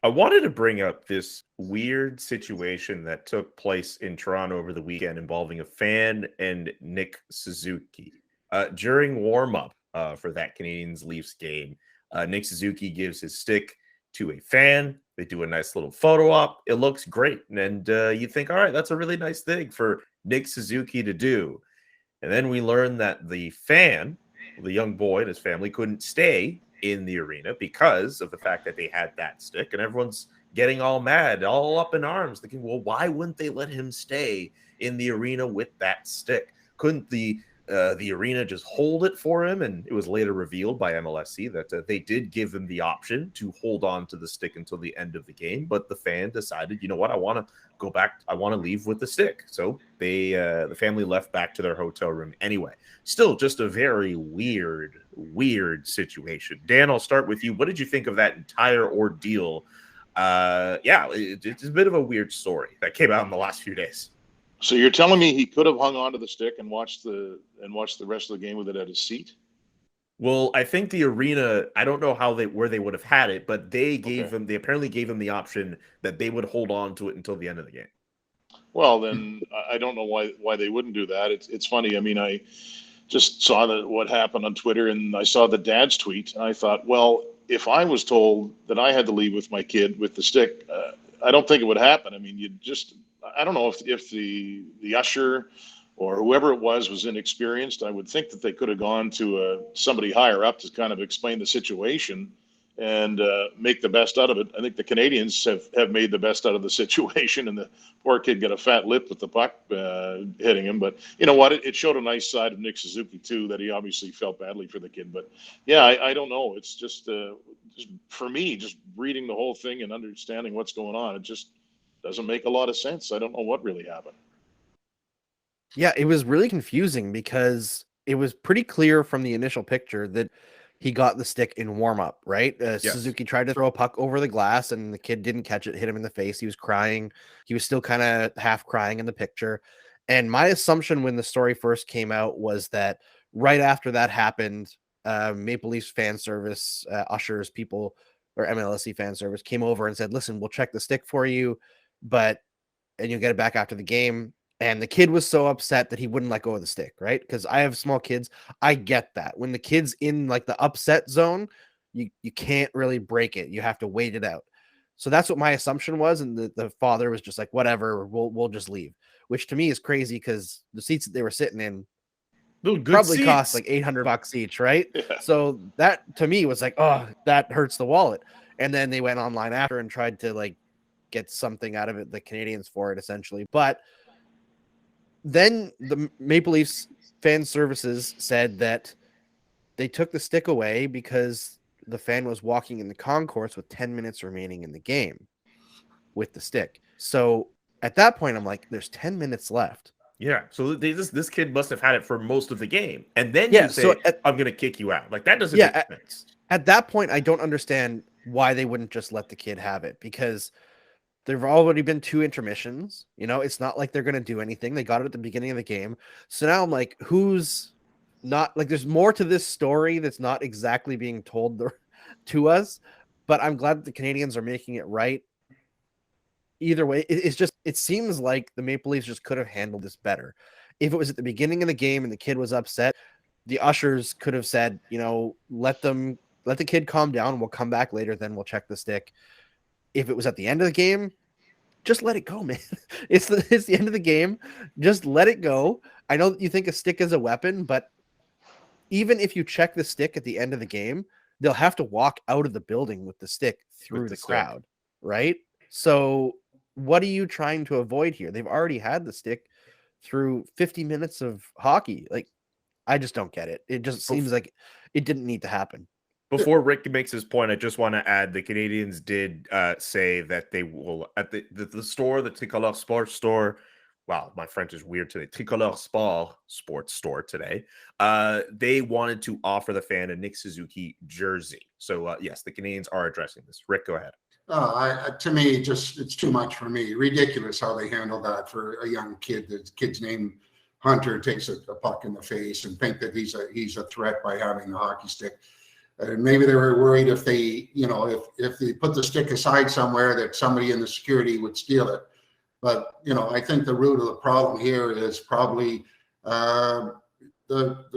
I wanted to bring up this weird situation that took place in Toronto over the weekend involving a fan and Nick Suzuki. During warm up for that Canadiens Leafs game, Nick Suzuki gives his stick to a fan. They do a nice little photo op. It looks great. And you think, all right, that's a really nice thing for Nick Suzuki to do. And then we learn that the fan, the young boy and his family, couldn't stay in the arena because of the fact that they had that stick, and everyone's getting all mad, all up in arms, thinking, well, why wouldn't they let him stay in the arena with that stick? Couldn't the arena just hold it for him? And it was later revealed by MLSC that they did give him the option to hold on to the stick until the end of the game, but the fan decided, you know what, I want to go back, I want to leave with the stick. So they the family left back to their hotel room anyway. Still just a very weird situation. Dan, I'll start with you. What did you think of that entire ordeal? It's a bit of a weird story that came out in the last few days. So you're telling me he could have hung onto the stick and watched the rest of the game with it at his seat? Well, I think the arena, I don't know where they would have had it, but they apparently gave him the option that they would hold on to it until the end of the game. Well, then I don't know why they wouldn't do that. It's funny. I mean, I just saw what happened on Twitter, and I saw the dad's tweet, and I thought, well, if I was told that I had to leave with my kid with the stick, I don't think it would happen. I mean, I don't know if the usher or whoever it was inexperienced. I would think that they could have gone to somebody higher up to kind of explain the situation and make the best out of it. I think the Canadiens have made the best out of the situation, and the poor kid got a fat lip with the puck hitting him. But you know what? It showed a nice side of Nick Suzuki too, that he obviously felt badly for the kid. But yeah, I don't know. It's just for me, just reading the whole thing and understanding what's going on, it just doesn't make a lot of sense. I don't know what really happened. Yeah, it was really confusing because it was pretty clear from the initial picture that he got the stick in warm-up, right? Yes. Suzuki tried to throw a puck over the glass, and the kid didn't catch it, hit him in the face. He was crying. He was still kind of half crying in the picture. And my assumption when the story first came out was that right after that happened, Maple Leafs fan service, ushers, people, or MLSC fan service came over and said, listen, we'll check the stick for you, and you'll get it back after the game. And the kid was so upset that he wouldn't let go of the stick, right? Because I have small kids. I get that. When the kid's in like the upset zone, you can't really break it. You have to wait it out. So that's what my assumption was. And the father was just like, whatever, we'll just leave. Which to me is crazy because the seats that they were sitting in probably cost like $800 each, right? Yeah. So that to me was like, oh, that hurts the wallet. And then they went online after and tried to like get something out of it, the Canadiens for it essentially. But then the Maple Leafs fan services said that they took the stick away because the fan was walking in the concourse with 10 minutes remaining in the game with the stick. So at that point, I'm like, there's 10 minutes left. Yeah. So this kid must have had it for most of the game. And then you say, I'm going to kick you out. Like, that doesn't make sense. At that point, I don't understand why they wouldn't just let the kid have it, because there've already been 2 intermissions. You know, it's not like they're going to do anything. They got it at the beginning of the game. So now I'm like, who's not like, there's more to this story that's not exactly being told to us, but I'm glad that the Canadiens are making it right. Either way, it seems like the Maple Leafs just could have handled this better. If it was at the beginning of the game and the kid was upset, the ushers could have said, you know, let the kid calm down. We'll come back later. Then we'll check the stick. If it was at the end of the game, just let it go, man. It's the end of the game. Just let it go. I know that you think a stick is a weapon, but even if you check the stick at the end of the game, they'll have to walk out of the building with the stick through the crowd, right? So what are you trying to avoid here? They've already had the stick through 50 minutes of hockey. Like, I just don't get it. It just seems like it didn't need to happen. Before Rick makes his point, I just want to add the Canadiens did say that they will, at the store, the Tricolore Sports store. Wow, my French is weird today. Tricolore Sports store today. They wanted to offer the fan a Nick Suzuki jersey. So yes, the Canadiens are addressing this. Rick, go ahead. To me, it's too much for me. Ridiculous how they handle that for a young kid. The kid's name Hunter takes a puck in the face and think that he's a threat by having the hockey stick. maybe they were worried if they, if they put the stick aside somewhere that somebody in the security would steal it. But, I think the root of the problem here is probably the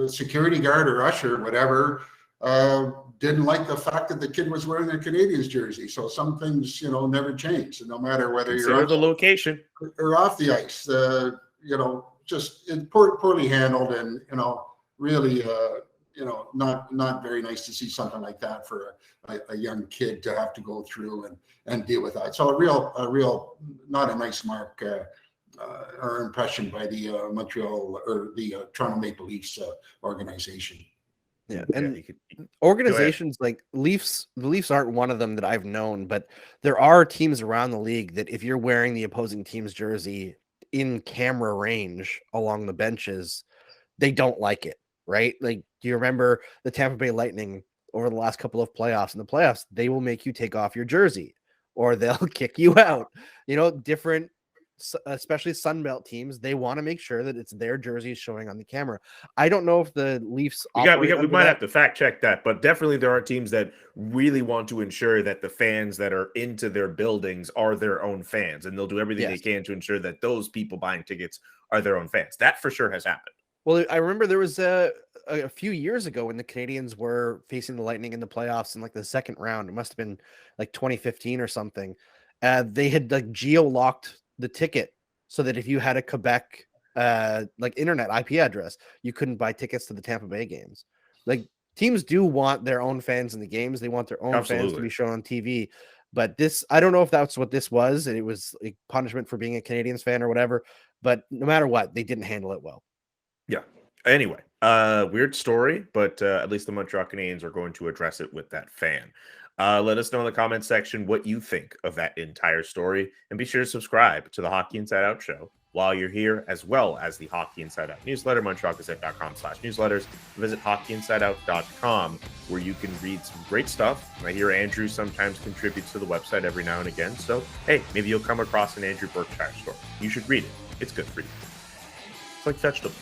security guard or usher, whatever, didn't like the fact that the kid was wearing a Canadiens jersey. So some things, never change. And no matter whether Consider the location or off the ice, just poorly handled and, really, not very nice to see something like that for a young kid to have to go through and deal with that. So a real, not a nice mark or impression by the Montreal or the Toronto Maple Leafs organization. Yeah, and organizations like the Leafs aren't one of them that I've known, but there are teams around the league that if you're wearing the opposing team's jersey in camera range along the benches, they don't like it, right? Like, do you remember the Tampa Bay Lightning over the last couple of playoffs? In the playoffs, they will make you take off your jersey or they'll kick you out. Different, especially Sunbelt teams, they want to make sure that it's their jerseys showing on the camera. I don't know if the Leafs we might have to fact check that, but definitely there are teams that really want to ensure that the fans that are into their buildings are their own fans, and they'll do everything they can to ensure that those people buying tickets are their own fans. That for sure has happened. Well, I remember there was a few years ago when the Canadiens were facing the Lightning in the playoffs in like the second round. It must have been like 2015 or something. They had like geo-locked the ticket so that if you had a Quebec like internet IP address, you couldn't buy tickets to the Tampa Bay games. Like, teams do want their own fans in the games. They want their own fans to be shown on TV. But this, I don't know if that's what this was, and it was a punishment for being a Canadiens fan or whatever. But no matter what, they didn't handle it well. Yeah. Anyway, weird story, but at least the Montreal Canadiens are going to address it with that fan. Let us know in the comments section what you think of that entire story, and be sure to subscribe to the Hockey Inside Out show while you're here, as well as the Hockey Inside Out newsletter, montrealgazette.com/newsletters. Visit hockeyinsideout.com, where you can read some great stuff. I hear Andrew sometimes contributes to the website every now and again, so hey, maybe you'll come across an Andrew Berkshire story. You should read it. It's good for you. It's like vegetables.